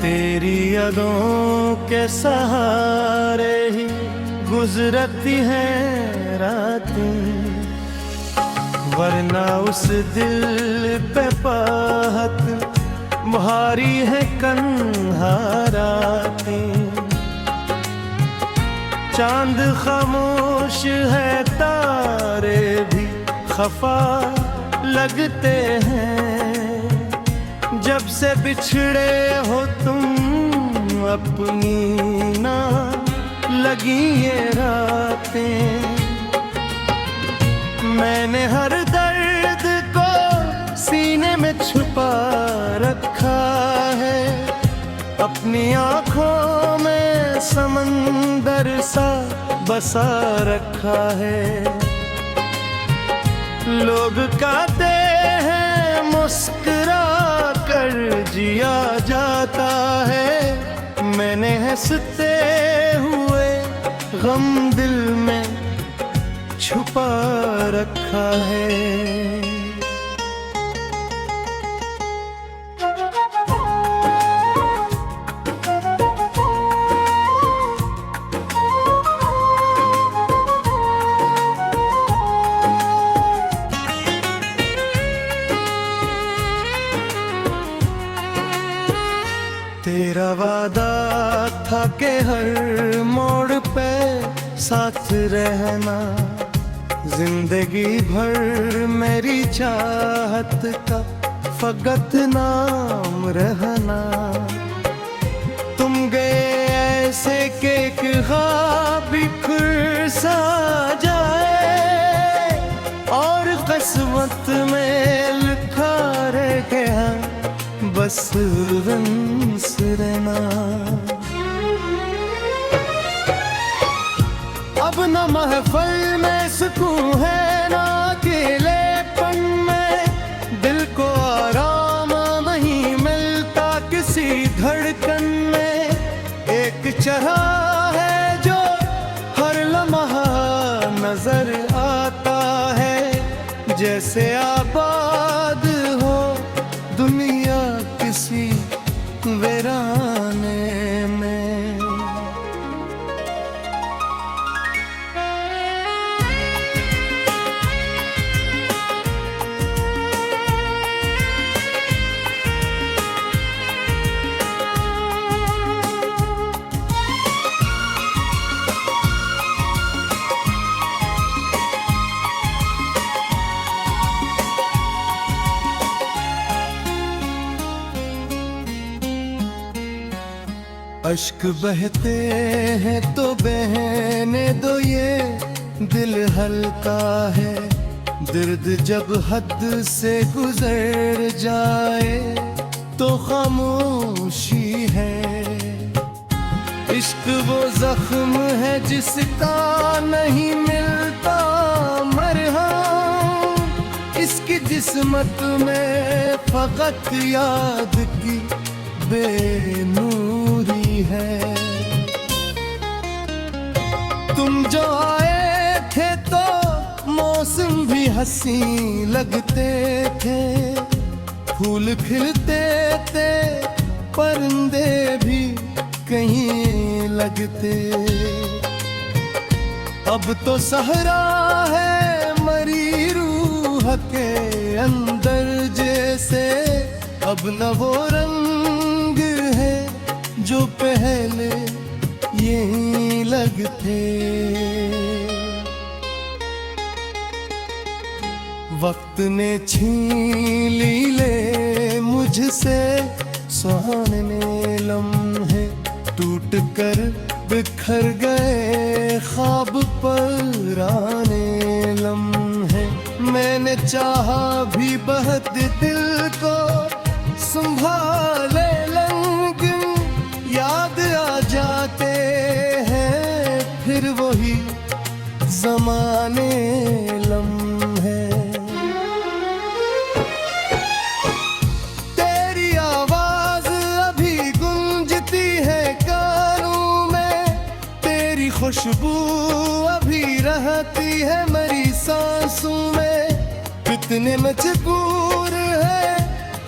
तेरी यादों के सहारे ही गुजरती हैं रातें, वरना उस दिल पे पाहत भारी है कन्हारातें। चांद खामोश है, तारे भी खफा लगते हैं, जब से बिछड़े हो तुम अपनी ना लगी ये रातें। मैंने हर दर्द को सीने में छुपा रखा है, अपनी आँखों में समंदर सा बसा रखा है। लोग कहते हैं मुस्कुरा कर जिया जाता है, मैंने हंसते हुए गम दिल में छुपा रखा है। तेरा वादा था कि हर मोड़ पे साथ रहना, जिंदगी भर मेरी चाहत का फकत नाम रहना। तुम गए ऐसे कि एक ख्वाब बिखर सा जाए, और किस्मत में लिखा रह गया बस वंस रहना। अब न महफिल में सुकून है, ना अकेलेपन में दिल को आराम नहीं मिलता किसी धड़कन में। एक चेहरा है जो हर लम्हा नजर आता है, जैसे आबाद हो दुनिया किसी वीराने में। अश्क बहते हैं तो बहने दो, ये दिल हल्का है। दर्द जब हद से गुजर जाए तो खामोशी है। इश्क वो जख्म है जिसका नहीं मिलता मरहम, इसकी जिस्मत में फकत याद की बेनूरी है। तुम जो आए थे तो मौसम भी हंसी लगते थे, फूल खिलते थे, परिंदे भी कहीं लगते। अब तो सहरा है मरी रूह के अंदर जैसे, अब न वो रंग है जो पहले यही लगते। वक्त ने छीन ली मुझसे सुहाने लम्हे, टूट कर बिखर गए ख्वाब पुराने लम्हे। मैंने चाहा भी बहुत दिल को संभाले, लेकिन याद आ जाते हैं फिर वही ज़माने लम्हे। तेरी आवाज़ अभी गूंजती है कानों में, तेरी खुशबू अभी रहती है मेरी सांसों में। कितने मजबूर है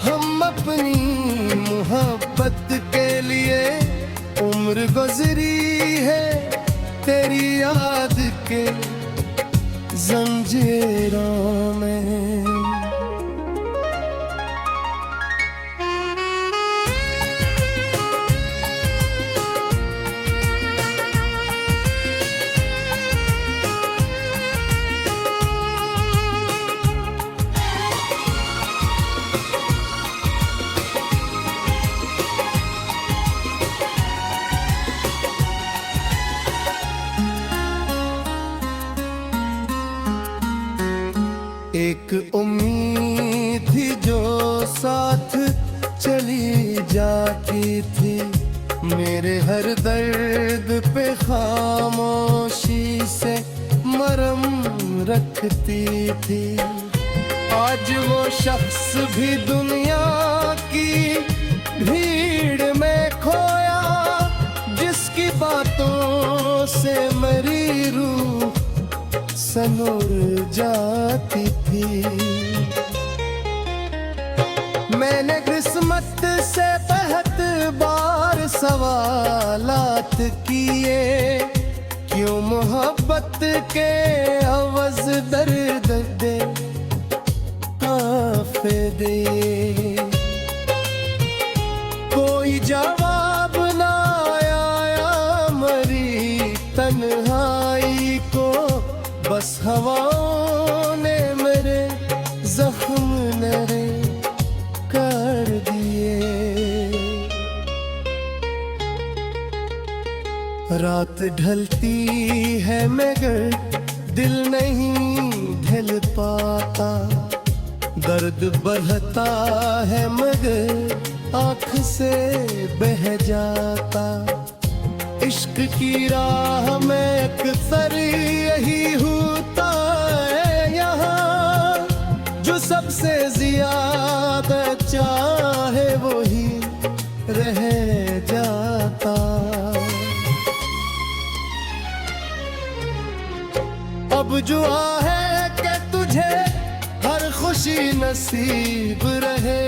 हम अपनी मोहब्बत के लिए, उम्र गुजरी है तेरी याद के जंजीरों में। एक उम्मीद थी जो साथ चली जाती थी, मेरे हर दर्द पे खामोशी से मरहम रखती थी। आज वो शख्स भी दुनिया की भीड़ में खोया, जिसकी बातों से मेरी रूह सनूर जाती थी। मैंने किस्मत से बहुत बार सवालात किए, क्यों मोहब्बत के अवज़ दर्द दे आफे दिए। कोई जवाब ना आया मरी तन्हाई को, बस हवाओं ने मेरे जख्म नरे कर दिए। रात ढलती है मगर दिल नहीं ढल पाता, दर्द बढ़ता है मगर आँख से बह जाता। इश्क की राह में अक्सर यही होता है यहाँ, जो सबसे ज्यादा चाहे वही रह जाता। अब जुआ है कि तुझे हर खुशी नसीब रहे,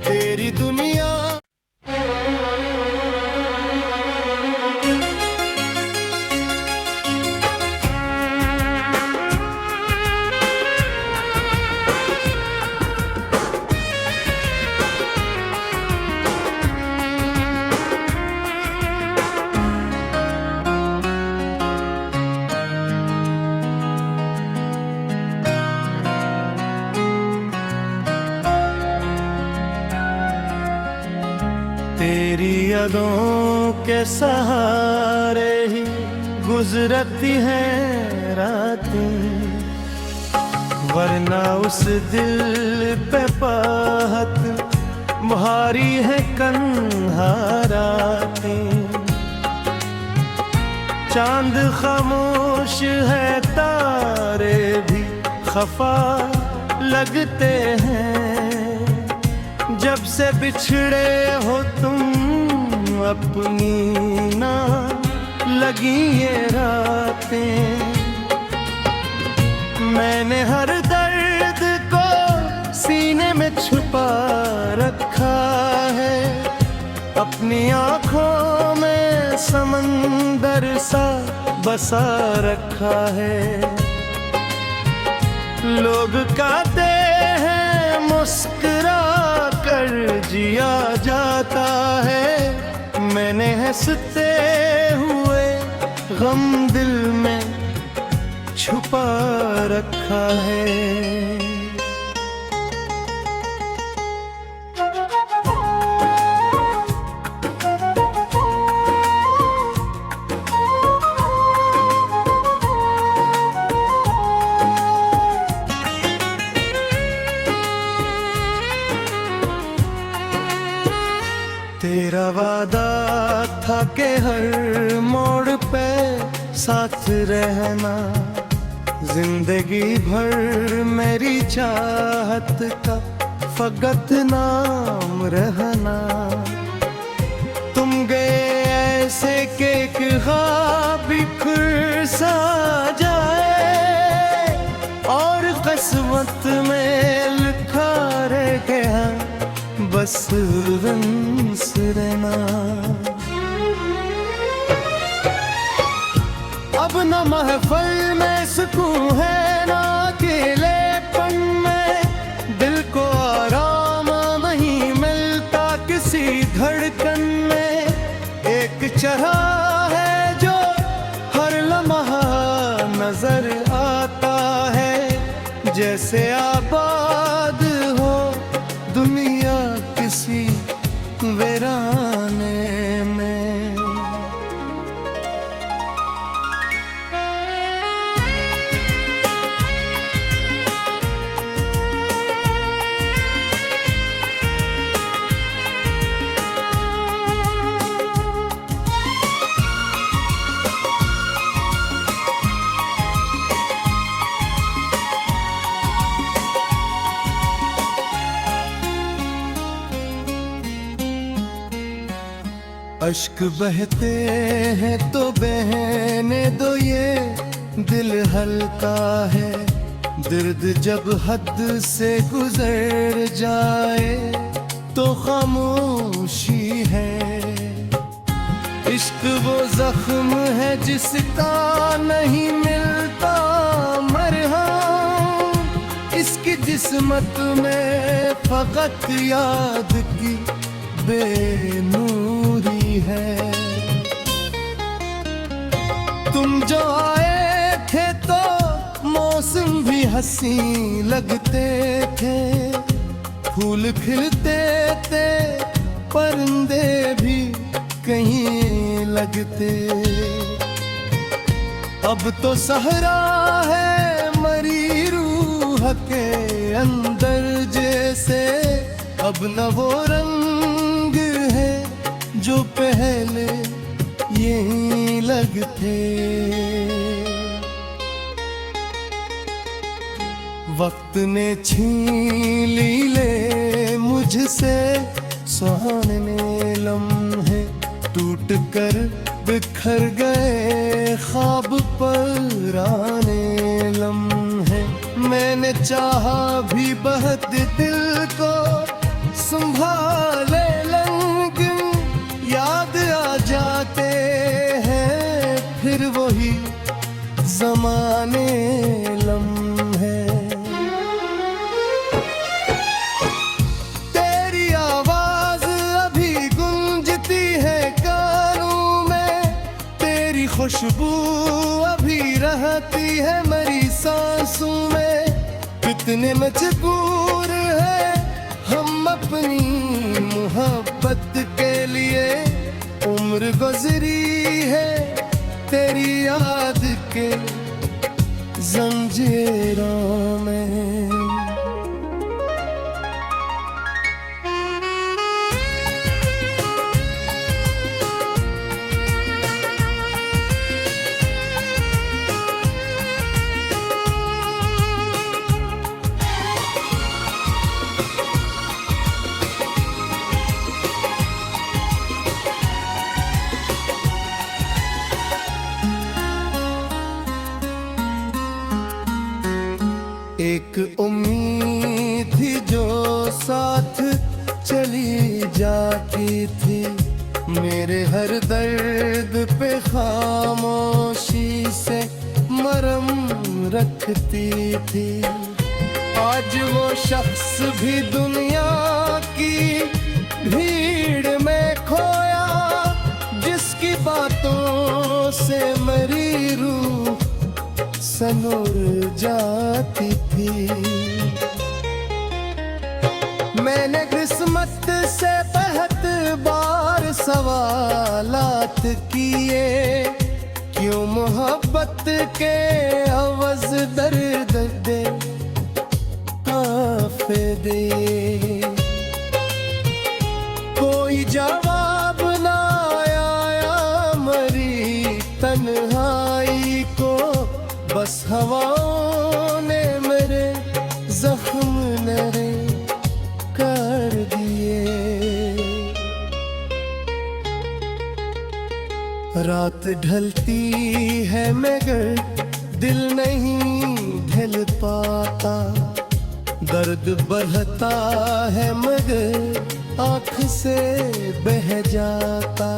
तेरी दुनिया तेरी यादों के सहारे ही गुजरती हैं रातें, वरना उस दिल पे पाहत भारी है कन्हारातें। चांद खामोश है तारे भी खफा लगते हैं, जब से बिछड़े हो तुम अपनी ना लगी ये रातें। मैंने हर दर्द को सीने में छुपा रखा है, अपनी आँखों में समंदर सा बसा रखा है। लोग कहते हैं मुस्कुरा कर जिया जाता है, मैंने हंसते हुए गम दिल में छुपा रखा है। तेरा वादा था कि हर मोड़ पे साथ रहना, जिंदगी भर मेरी चाहत का फकत नाम रहना। तुम गए ऐसे कि एक ख्वाब बिखर सा जाए, और किस्मत में लिखा रह गया बस वंस रहना। महफल में सुकून है ना अकेलेपन में, दिल को आराम नहीं मिलता किसी धड़कन में। एक चेहरा है जो हर लम्हा नजर आता है, जैसे आबाद हो दुनिया किसी वीराने में। अश्क बहते हैं तो बहने दो, ये दिल हल्का है। दर्द जब हद से गुजर जाए तो खामोशी है। इश्क वो जख्म है जिसका नहीं मिलता मरहम, इसकी जिस्मत में फकत याद की बेनूरी है। तुम जो आए थे तो मौसम भी हंसी लगते थे, फूल खिलते थे परिंदे भी कहीं लगते। अब तो सहरा है मरी रूह के अंदर जैसे, अब न वो रंग है जो पहले यही लगते। वक्त ने छीन ली मुझसे सुहाने लम्हे, टूट कर बिखर गए ख्वाब पुराने लम्हे। मैंने चाहा भी बहुत दिल को संभाले, लेकिन याद आ जाते हैं फिर वही जमाने लम्हे। तेरी आवाज अभी गूंजती है कानों में, तेरी खुशबू अभी रहती है मेरी सांसों में। कितने मजबूर है हम अपनी मोहब्बत के लिए, उम्र गुजरी है तेरी याद के जंजीरों में। एक उम्मीद थी जो साथ चली जाती थी, मेरे हर दर्द पे खामोशी से मरहम रखती थी। आज वो शख्स भी दुनिया की भीड़ में खोया, जिसकी बातों से मेरी रूह सनूर जाती थी। मैंने किस्मत से बहुत बार सवालात किए, क्यों मोहब्बत के अवज़ दर्द दे काफ़े दे। कोई जवाब ना आया मरी तन्हाई को, बस हवाओं ने मेरे जख्म नरे कर दिए। रात ढलती है मगर दिल नहीं ढल पाता, दर्द बढ़ता है मगर आँख से बह जाता।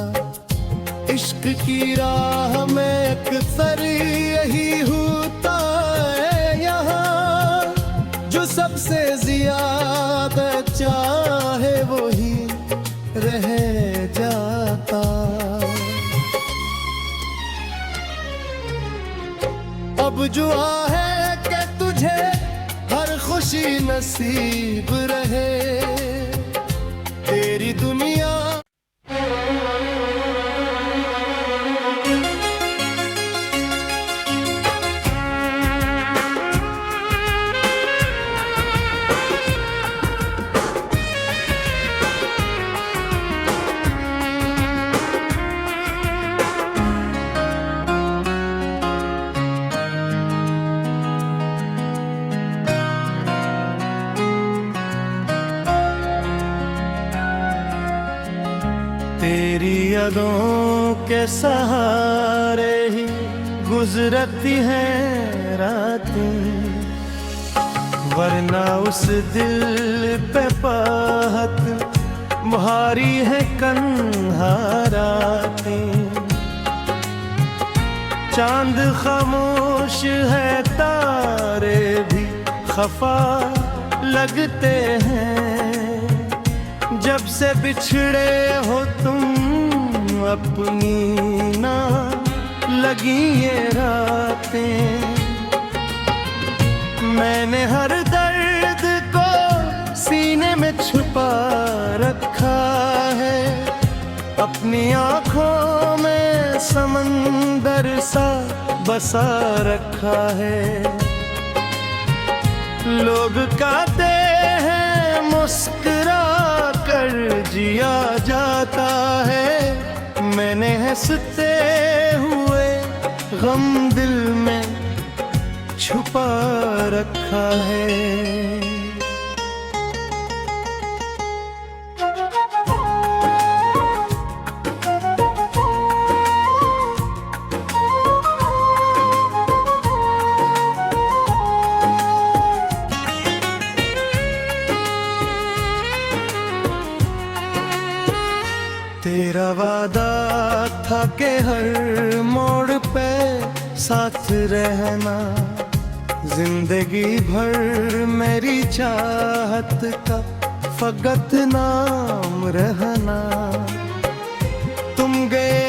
इश्क की राह में अक्सर यही होता है यहाँ, जो सबसे ज्यादा चाहे वही रह जाता। अब जुआ है कि तुझे हर खुशी नसीब रहे, तेरी दुनिया। तेरी यादों के सहारे ही गुजरती हैं रातें, वरना उस दिल पे पाहत भारी है कन्हारातें। चांद खामोश है, तारे भी खफा लगते हैं, जब से बिछड़े हो तुम अपनी ना लगी ये रातें। मैंने हर दर्द को सीने में छुपा रखा है, अपनी आँखों में समंदर सा बसा रखा है। लोग कहते हैं मुस्कुरा कर जिया जाता है, मैंने हंसते हुए गम दिल में छुपा रखा है। तेरा वादा था कि हर मोड़ पे साथ रहना, जिंदगी भर मेरी चाहत का फकत नाम रहना। तुम गए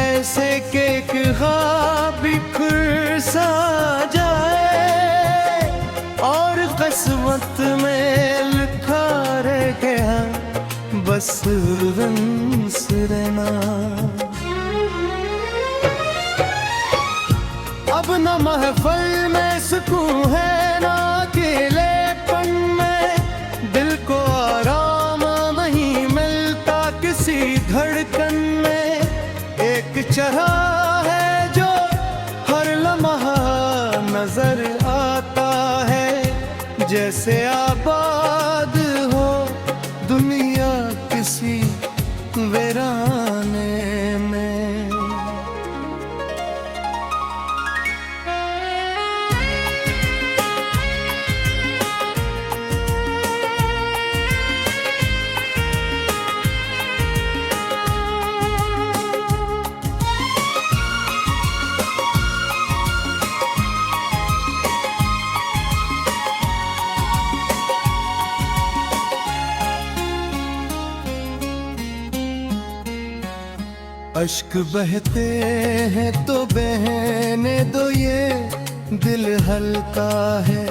ऐसे कि एक ख्वाब बिखर सा जाए, और किस्मत में लिखा रह गया बस रंस रहना। अब न महफिल में सुकून है, ना अकेलेपन में दिल को आराम नहीं मिलता किसी धड़कन में। एक चाह है जो हर लम्हा नजर आता है, जैसे आबाद हो दुनिया किसी वीराने में। अश्क बहते हैं तो बहने दो, ये दिल हल्का है।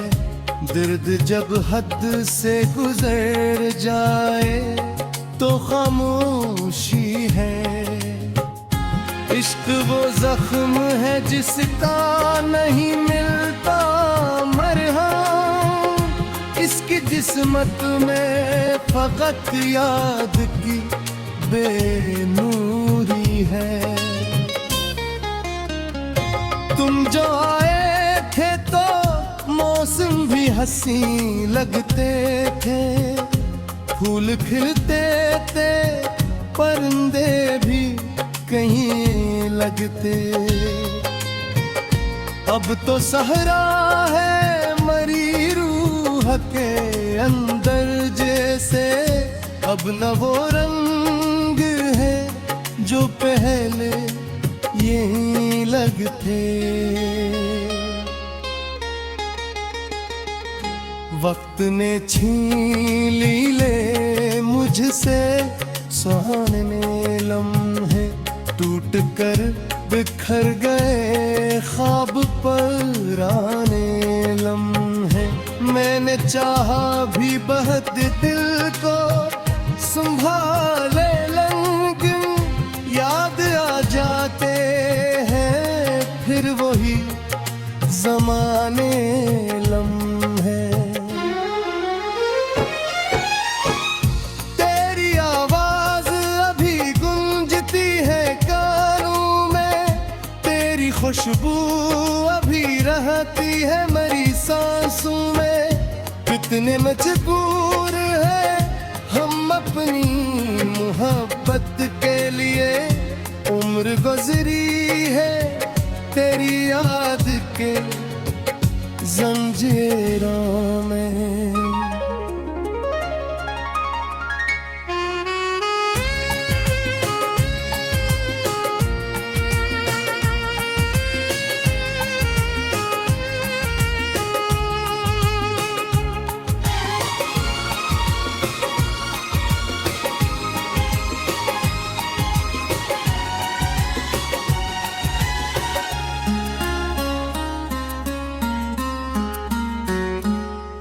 दर्द जब हद से गुजर जाए तो खामोशी है। इश्क वो जख्म है जिसका नहीं मिलता मरहम, इसकी जिस्मत में फकत याद की बेनूरी है। तुम जो आए थे तो मौसम भी हंसी लगते थे, फूल खिलते थे, परिंदे भी कहीं लगते। अब तो सहरा है मरी रूह के अंदर जैसे, अब न वो रंग है जो पहले अलग थे। वक्त ने छीन ली ले मुझसे सुहाने लम्हे, टूट कर बिखर गए ख्वाब पुराने लम्हे। मैंने चाहा भी बहुत दिल को संभाले, लेकिन याद आ जाते हैं फिर वही जमाने लम्हे। तेरी आवाज अभी गूंजती है कानों में, तेरी खुशबू अभी रहती है मेरी सांसों में। कितने मजबूर है हम अपनी मोहब्बत के लिए, उम्र गुजरी है तेरी याद के जंजीरों में।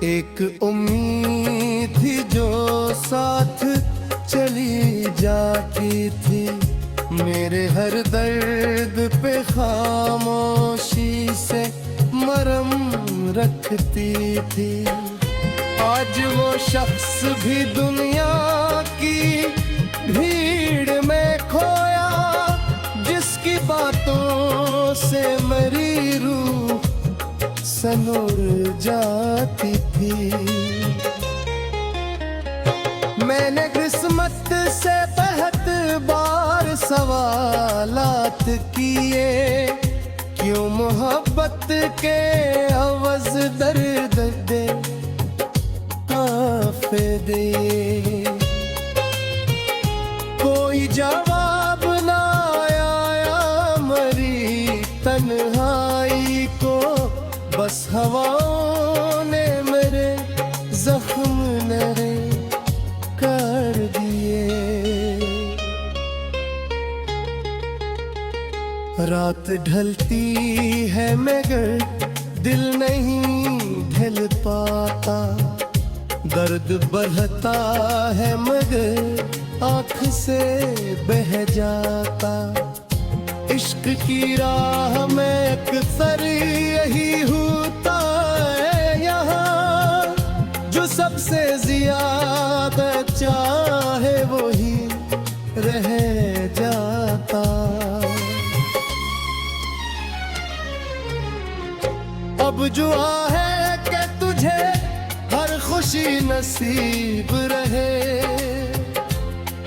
एक उम्मीद थी जो साथ चली जाती थी, मेरे हर दर्द पे खामोशी से मरहम रखती थी। आज वो शख्स भी दुनिया की भीड़ में खोया, जिसकी बातों से मेरी रूह सनूर जाती थी। मैंने किस्मत से बहुत बार सवालात किए, क्यों मोहब्बत के अवज़ दर्द दे आफे दे। कोई जवाब ना आया मरी तन्हाई को, बस हवाओं ने मेरे जख्म नरे कर दिए। रात ढलती है मगर दिल नहीं ढल पाता, दर्द बढ़ता है मगर आँख से बह जाता। इश्क की राह में अक्सर यही होता है यहाँ, जो सबसे ज्यादा चाहे वही रह जाता। अब जुआ है कि तुझे हर खुशी नसीब रहे,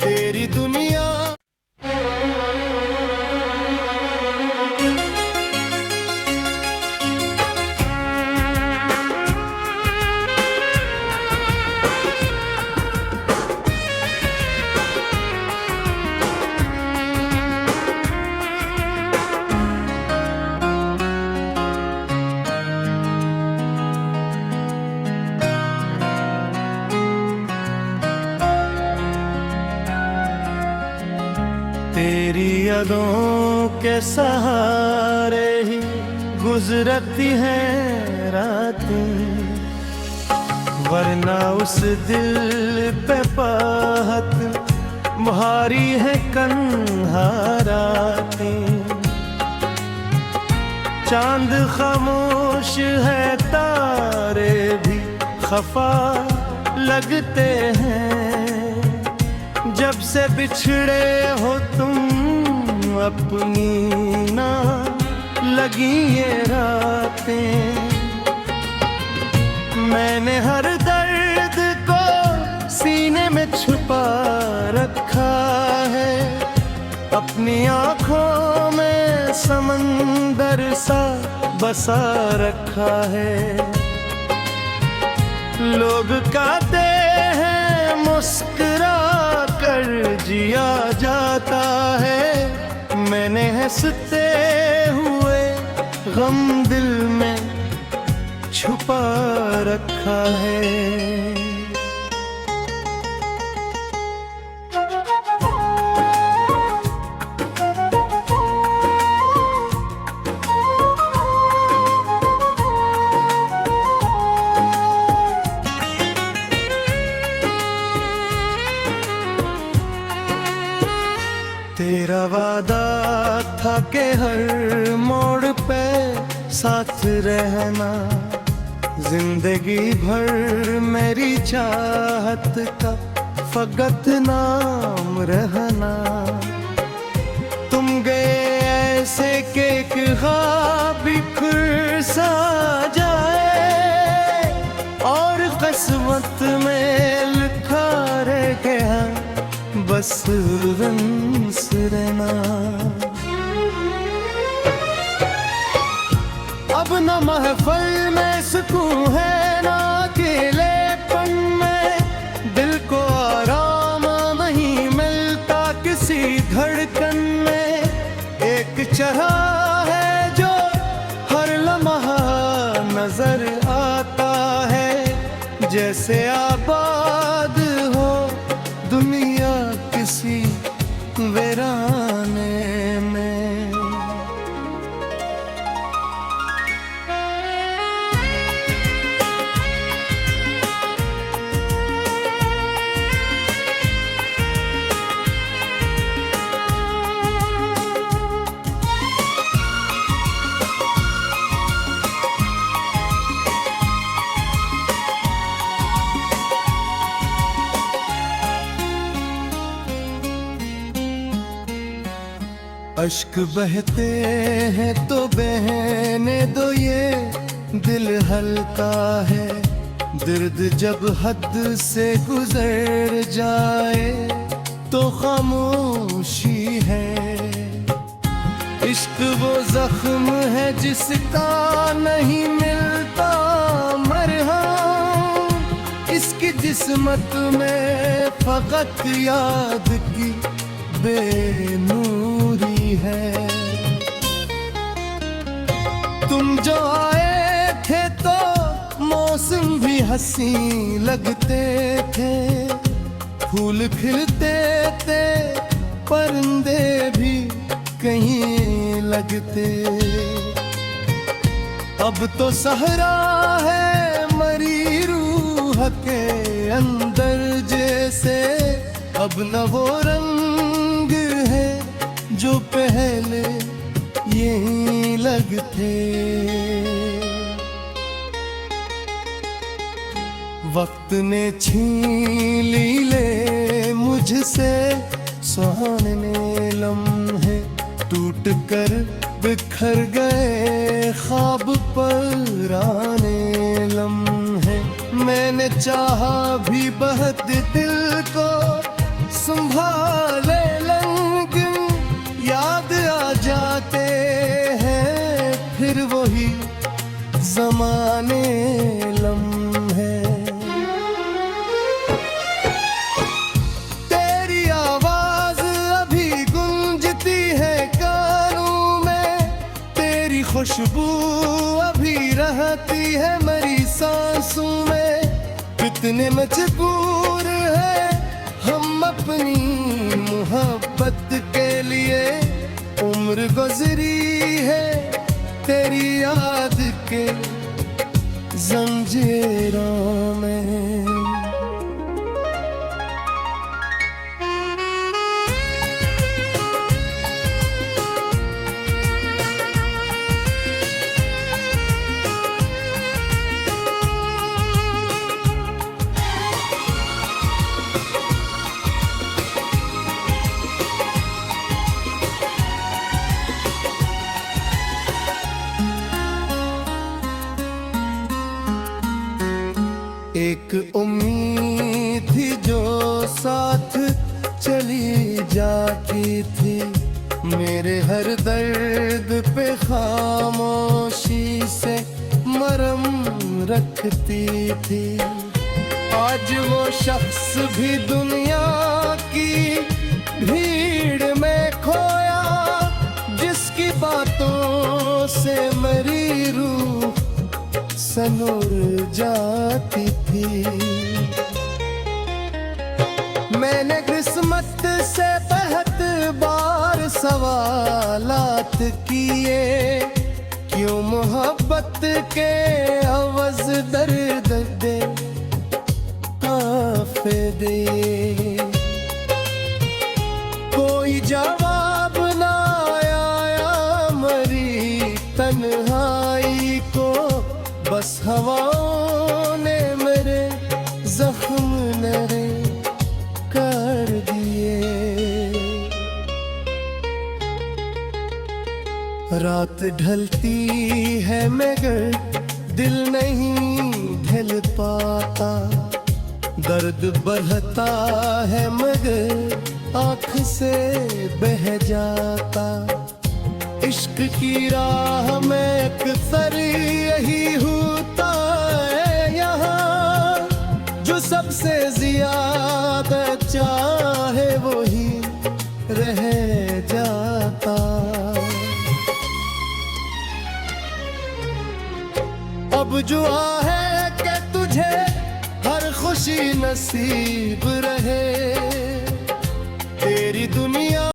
तेरी दुनिया तेरी यादों के सहारे ही गुजरती हैं रातें, वरना उस दिल पे पाहत भारी है कन्हारातें। चांद खामोश है, तारे भी खफा लगते हैं, जब से बिछड़े हो तुम अपनी ना लगी ये रातें। मैंने हर दर्द को सीने में छुपा रखा है, अपनी आँखों में समंदर सा बसा रखा है। लोग कहते हैं मुस्कुरा कर जिया जाता है, मैंने हंसते हुए गम दिल में छुपा रखा है। तेरा वादा था कि हर मोड़ पे साथ रहना, जिंदगी भर मेरी चाहत का फकत नाम रहना। तुम गए ऐसे कि एक ख्वाब बिखर सा जाए, और किस्मत में लिखा रह गया बस वंस रहना। अब न महफिल में सुकून है ना अकेलेपन में, दिल को आराम नहीं मिलता किसी धड़कन में। एक चेहरा है जो हर लम्हा नजर आता है, जैसे आबाद हो दुनिया किसी वीराने में। अश्क बहते हैं तो बहने दो, ये दिल हल्का है। दर्द जब हद से गुजर जाए तो खामोशी है। इश्क वो जख्म है जिसका नहीं मिलता मरहम, इसकी जिस्मत में फकत याद की बेनूरी है। तुम जो आए थे तो मौसम भी हंसी लगते थे, फूल खिलते थे परिंदे भी कहीं लगते। अब तो सहरा है मरी रूह के अंदर जैसे, अब न वो रंग है जो पहले यही लगते। वक्त ने छीन ली मुझसे सुहाने लम्हे, टूट कर बिखर गए ख्वाब पुराने लम्हे। मैंने चाहा भी बहुत दिल को संभाले, लेकिन याद आ जाते हैं फिर वही जमाने लम्हे। तेरी आवाज अभी गूंजती है कानों में, तेरी खुशबू अभी रहती है मेरी सांसों में। कितने मजबूर है हम अपनी मोहब्बत के लिए, उम्र गुजरी है तेरी याद के जंजीरों में। एक उम्मीद थी जो साथ चली जाती थी, मेरे हर दर्द पे खामोशी से मरहम रखती थी। आज वो शख्स भी दुनिया की भीड़ में खोया, जिसकी बातों से मेरी रूह सनूर जाती थी। मैंने किस्मत से बहुत बार सवालात किए, क्यों मोहब्बत के अवज़ दर्द दे आफे दिए। कोई जवाब ना आया मरी तन्हाई को, बस हवाओं ने मेरे जख्म नरे कर दिए। रात ढलती है मगर दिल नहीं ढल पाता, दर्द बढ़ता है मगर आँख से बह जाता। इश्क की राह में अक्सर यही होता है यहाँ, जो सबसे ज्यादा चाहे वही रह जाता। अब जुआ है कि तुझे हर खुशी नसीब रहे, तेरी दुनिया